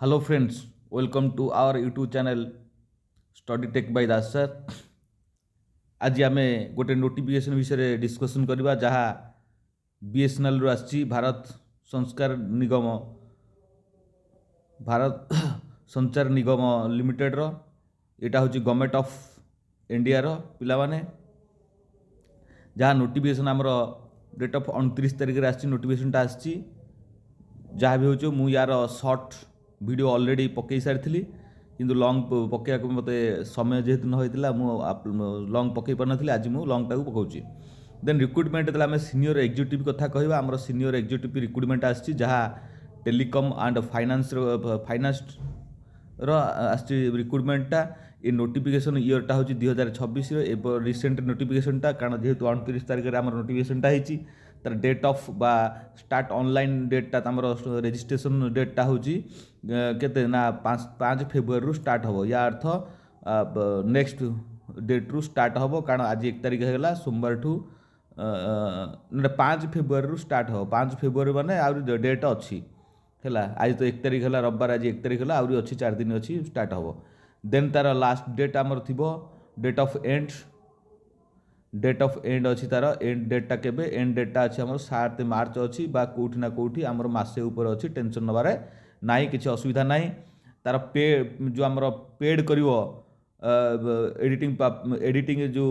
Hello friends, welcome to our YouTube channel Study Tech by Das sir. आज आम गोटे notification विषय discussion करवा जहाँ बीएसएनएल रु आसी भारत संस्कार निगम भारत संचार निगम लिमिटेड रो एटा हूँ गवर्नमेंट ऑफ इंडिया रो पिला माने जहाँ नोटिफिकेशन आमर डेट ऑफ 29 तारिख रे आसी नोटिफिकेशन आसी जहाँ भी हो मु यार सर्ट वीडियो ऑलरेडी पकई सारी किंतु लॉन्ग पकड़ा मत समय जेहेतु न होता लॉन्ग पकई पार नी आज मुझे लॉन्ग टाक पकाऊँ देन रिक्रुटमेंट आम सीनियर एग्जीक्यूटिव कथा कहवा आम सीनियर एग्जीक्यूटिव रिक्रुटमेंट आसी जहाँ टेलीकॉम एंड फाइनान्स रिक्रुटमेंटा ये नोटिफिकेशन इयरटा हूँ 2026 रिसेंट नोटिफिकेशनटा कारण जेहेतु 29 तारिख में आम नोटिफिकेशनटा होती तार डेट ऑफ बा स्टार्ट ऑनलाइन डेटा आमर रेजिस्ट्रेशन डेटा हूँ केते ना 5 फेब्रुआरी रु स्टार्ट हम या अर्थ नेक्स्ट डेट रु स्टार्ट हम कारण आज 1 तारिख है सोमवार ठू 5 फेब्रुआरी रु स्टार्ट हम 5 फेब्रुआरी माने आउरी डेट अच्छी है आज तो 1 तारिख है रविवार आज 1 तारिख है आउरी अच्छी 4 दिन अच्छी स्टार्ट हम देन तार लास्ट डेट आमर थी डेट ऑफ एंड अच्छी तार एंड डेटा केबे एंड डेटा अच्छी आम 7 मार्च अच्छी बा कौटी ना कौटी आमर मासे ऊपर अच्छी टेंशन नबार नाई किसी असुविधा नाई तार पे जो आमर पेड कर एडिटिंग जो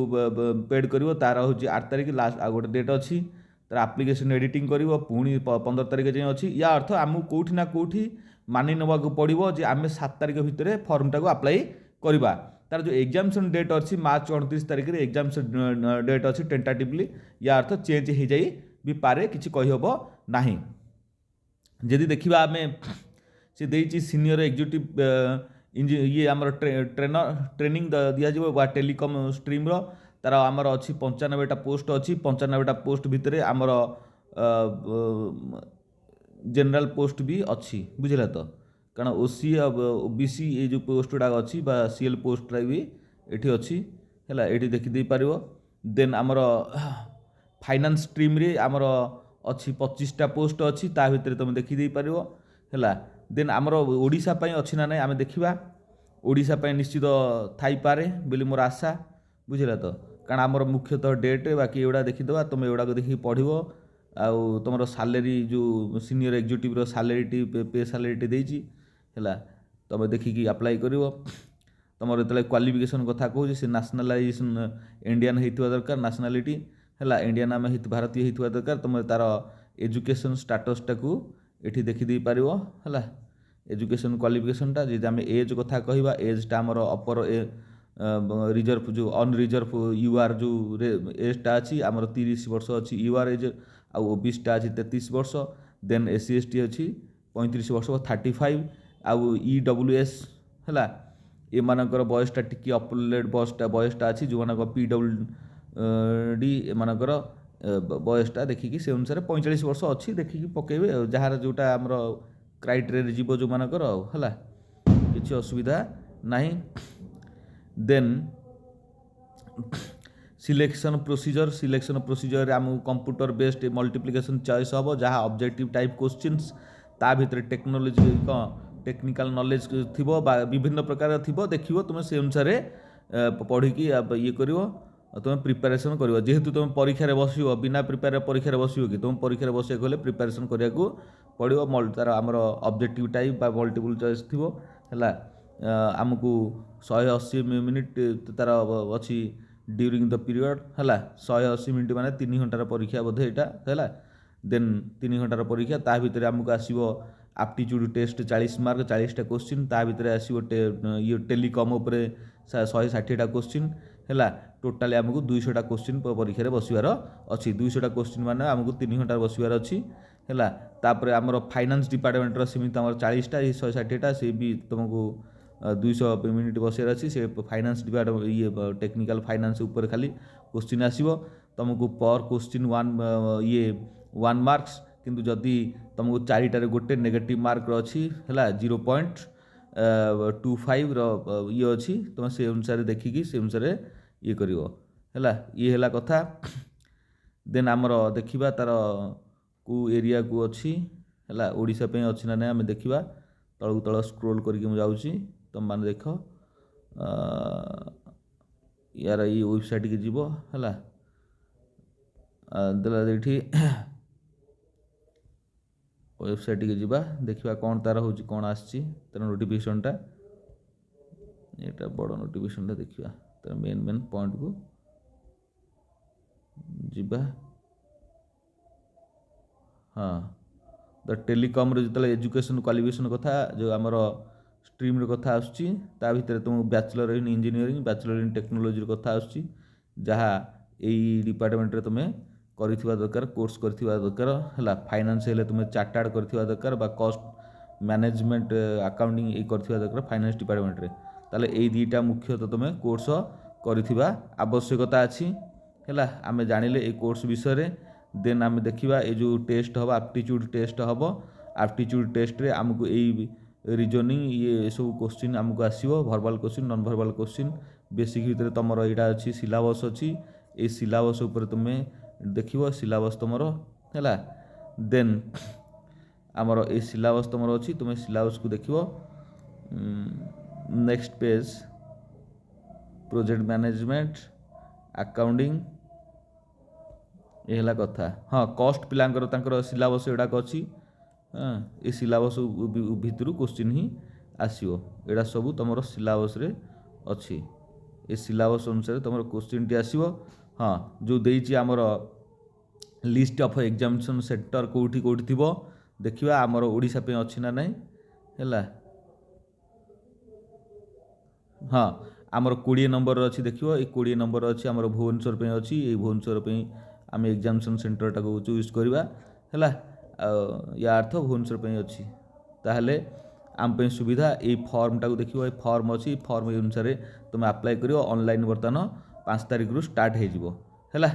पेड कर तार हूँ 8 तारिख लास्ट आ गोटे डेट अच्छी तार आप्लिकेसन एडिटिंग कर पुणी 15 तारिख जाए अच्छी या अर्थ आमको कौटी ना कौटी मानि नवाक पड़ो जे आम 7 तारिख भितर फर्म टाक अप्लाई करवा तार जो एग्जामिनेशन डेट अच्छी मार्च 29 तारिख में एग्जामिनेशन डेट अच्छी टेंटाटिवली या अर्थ चेंज हो जाई भी पारे किसी कहीहब ना जदि देखा आम से देती सीनियर एग्जीक्यूटिव ये आम ट्रेनिंग दिज्व टेलीकॉम स्ट्रीम्र तार आमर अच्छी 95टा पोस्ट अच्छी 95टा पोस्ट भितर आमर जनरल पोस्ट भी अच्छी बुझे तो कारण ओसी ओबीसी ये जो पोस्ट गुड़ा अच्छी सीएल पोस्ट भी ये अच्छी है ये देखीदे पार देन आमर फाइनान्स स्ट्रीम रे आमर अच्छी 25टा पोस्ट अच्छी ता भितर तुम देखीदे पार है देन आमर ओडिशा पई अच्छी ना ना आम देखा ओडिशा पई निश्चित थाई पारे बोली मोर आशा बुझला तो कारण आमर मुख्यतः डेट बाकी एगुड़ा देखीदे तुम एगुड़ा देखिए पढ़ो आउ तुम सालेरी जो सीनियर एग्जीक्यूटिव सालेरी पे सालेरी देती है तुम देखिकी अप्लाई कर तुम जो क्वालिफिकेशन कथा कहूँ से नेशनलाइजेशन इंडियन होता दरकार नेशनालिटी है इंडियन आम भारतीय होता दरकार तुम तार एजुकेशन स्टाटसटा को ये देखीदे पार है एजुकेशन क्वालिफिकेशनटा जी आम एज कथा कहवा एजटा आमर अपर रिजर्व जो अनरिजर्व यूआर जो एजटा अच्छी आमर 30 वर्ष अच्छी यूआर एज आउ ओबीसीटा अच्छी 33 वर्ष देन एससी एसटी अच्छी 35 वर्ष 35 आउ ईडब्ल्यूएस है ये मानकर बयसटा टी अपलेट बयसटा अच्छी जो मान पीडब्ल्यूडी एमानकर बयसटा देखिकी से अनुसार 45 वर्ष अच्छी देखिकी पकेबे जार जोटा आमर क्राइटेरिया जीव जो मानकर है किसी असुविधा नहीं देन सिलेक्शन प्रोसीजर आम कंप्यूटर बेस्ड मल्टीप्लिकेशन चॉइस हम जहाँ ऑब्जेक्टिव टाइप क्वेश्चंस ता भीतर टेक्नोलोजी टेक्निकल नॉलेज थी विभिन्न प्रकार थी देखो तुम से अनुसार पढ़ी ये कर तुम प्रिपेरेसन कर जेहेतु तुम परीक्षा बस बिना प्रिपेयर परीक्षा बस कि तुम परीक्षा बस गले प्रिपेरेसन कराया पड़ो तार आमर ऑब्जेक्टिव टाइप मल्टीपल चॉइस थी है आमको 180 मिनिट तार अच्छी ड्यूरिंग द पीरियड है 180 मिनिट माने 3 घंटार परीक्षा बोधे यहाँ है देन 3 घंटार परीक्षा ता भीतर आमको आसो आप्टिट्यूड टेस्ट 40 मार्क 40टा क्वेश्चन ता भीतर आसो ये टेलीकॉम उपर 160टा क्वेश्चन है टोटाली आमको 200टा क्वेश्चन परीक्षा बसवार अच्छी 200टा क्वेश्चन माने आमको 3 घंटा बसवार अच्छी है तापर आमर फाइनान्स डिपार्टमेंटर सेमती आम 40टा 160टा से भी तुमको 200 मिनिट बसार अच्छी से फाइनान्स डिपार्टमेंट ये टेक्निकल फाइनान्स ऊपर खाली क्वेश्चन आसो तुमको पर क्वेश्चन 1 मार्क्स किंतु जदि तुमको 4टार गोटे नेगेटिव मार्क अच्छी है 0.25 ये अच्छी तुम से अनुसार देखिकी से अनुसार ये कर ये है कथा देन आमर देखा तार को एरिया को अच्छी है ओडिशा पे अच्छी ना आम देखा तलू तल स्क्रोल करके मुझे जाऊँगी तुम मैंने देख यार ये वेबसाइट की जीव है ये वेबसाइट की जीवा देखा कौन तार हूँ कौन आसी तार नोटिफिकेशनटा ये बड़ नोटिफिकेशनटा देखा तार मेन मेन पॉइंट को जीवा हाँ द टेलीकॉम जो एजुकेशन क्वालिफिकेशन कथा जो आमर स्ट्रीम कथा आसूँ ता भितर तुम bachelor in engineering bachelor in technology कथा आसूँ जहाँ यही डिपार्टमेंट रे तुम्हें करिथिबा दरकार कोर्स करिथिबा दरकार है फाइनान्स हेले तुम्हें चार्टार्ड करिथिबा दरकार बा कॉस्ट मैनेजमेंट अकाउंटिंग ये करिथिबा दरकार फाइनान्स डिपार्टमेंट रे ताले एई दुईटा मुख्यतः तुम्हें कोर्स करिथिबा आवश्यकता अछि है आमे जानिले ए कोर्स विषय रे देन आमे देखिबा ए जो टेस्ट हबो एप्टीट्यूड टेस्ट हबो एप्टीट्यूड टेस्ट रे हमको एई रीजनिंग ये सब क्वेश्चन हमको आसीबो verbal question non verbal question basic भितर तमरो एटा अछि सिलेबस अछि ए सिलेबस ऊपर तुम्हें देखिबो सिलेबस तुमरो है देन आमर ए सिलेबस तुमरो अछि तुम्हें सिलेबस को देखिबो next page project management accounting ये हला कथा हाँ कॉस्ट पिलांकर तांकर सिलेबस एडाक अछि हाँ ये सिलेबस भितर क्वेश्चन ही आसीबो एडा सब तुमरो सिलेबस रे अछि ए सिलेबस अनुसार तुमरो क्वेश्चन टी आसीबो हाँ जो देइछि आमर लिस्ट ऑफ एग्जामिनेशन सेंटर कोठी कोठी थिबो देखिबा आमर ओडिशा पे अछि ना नहीं हैला हाँ आमर 20 नंबर अच्छी देखियो ये 20 नंबर अच्छी आमर भुवनेश्वर पे अच्छी ये भुवनेश्वर पे आम एग्जामिनेशन सेंटर टाको चूज करवा है या अर्थ भुवनेश्वर पे अच्छी ताहले आम पे सुविधा ये फॉर्म टाको देखियो ये फॉर्म अच्छी फॉर्म अनुसार तुम अप्लाई करियो ऑनलाइन बर्तमान 5 तारिख रु स्टार्ट हो जिवो हैला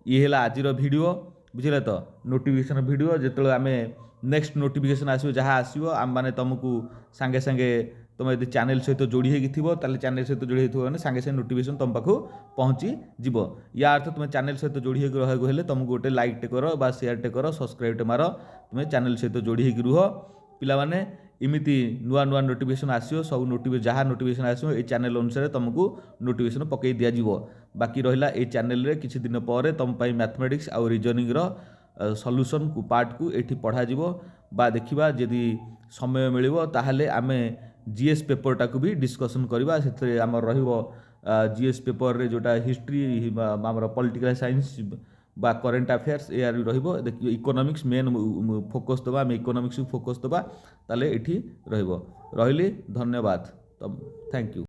ये हैला आजिर वीडियो बुझिले तो नोटिफिकेशन वीडियो जेतले आमे नेक्स्ट नोटिफिकेशन आसीबो जहाँ आसीबो आम माने तुमको सांगे सांगे तुम यदि चैनल सहित जोड़ी होगी ताले चैनल सहित जोड़ी होने सांगे सांगे नोटिफिकेशन तुम पाखु पहुँची जीव या अर्थ तुम चैनल सहित जोड़ी होगी रहा तुमको गोटे लाइक टे कर बा शेयर टे कर सब्सक्राइब टे मार तुम्हें चैनल सहित जोड़ी होगी रुह पिलामाने इमिति नुआ नुआ नोटिफिकेशन आसियो सब जहाँ नोटिफिकेशन आसियो ये चैनल अनुसार तुमको नोटिफिकेशन पकई दि जाव बाकी रहा ये चैनल रे किछि दिन पर तुम मैथमेटिक्स आउ रीजनिंग रो सॉल्यूशन को पार्ट को एठी पढ़ा जिवो बा देखिबा यदि समय मिलिबो ताहले आमे जीएस पेपर टाको भी डिस्कसन करवा से आम जीएस पेपर रे जोटा हिस्ट्री आम पॉलिटिकल साइंस बा करेंट अफेयर्स या देखिए इकोनॉमिक्स मेन फोकस दबा आम इकोनॉमिक्स फोकस दबा ताले एठी रहिबो रहिली धन्यवाद थैंक यू।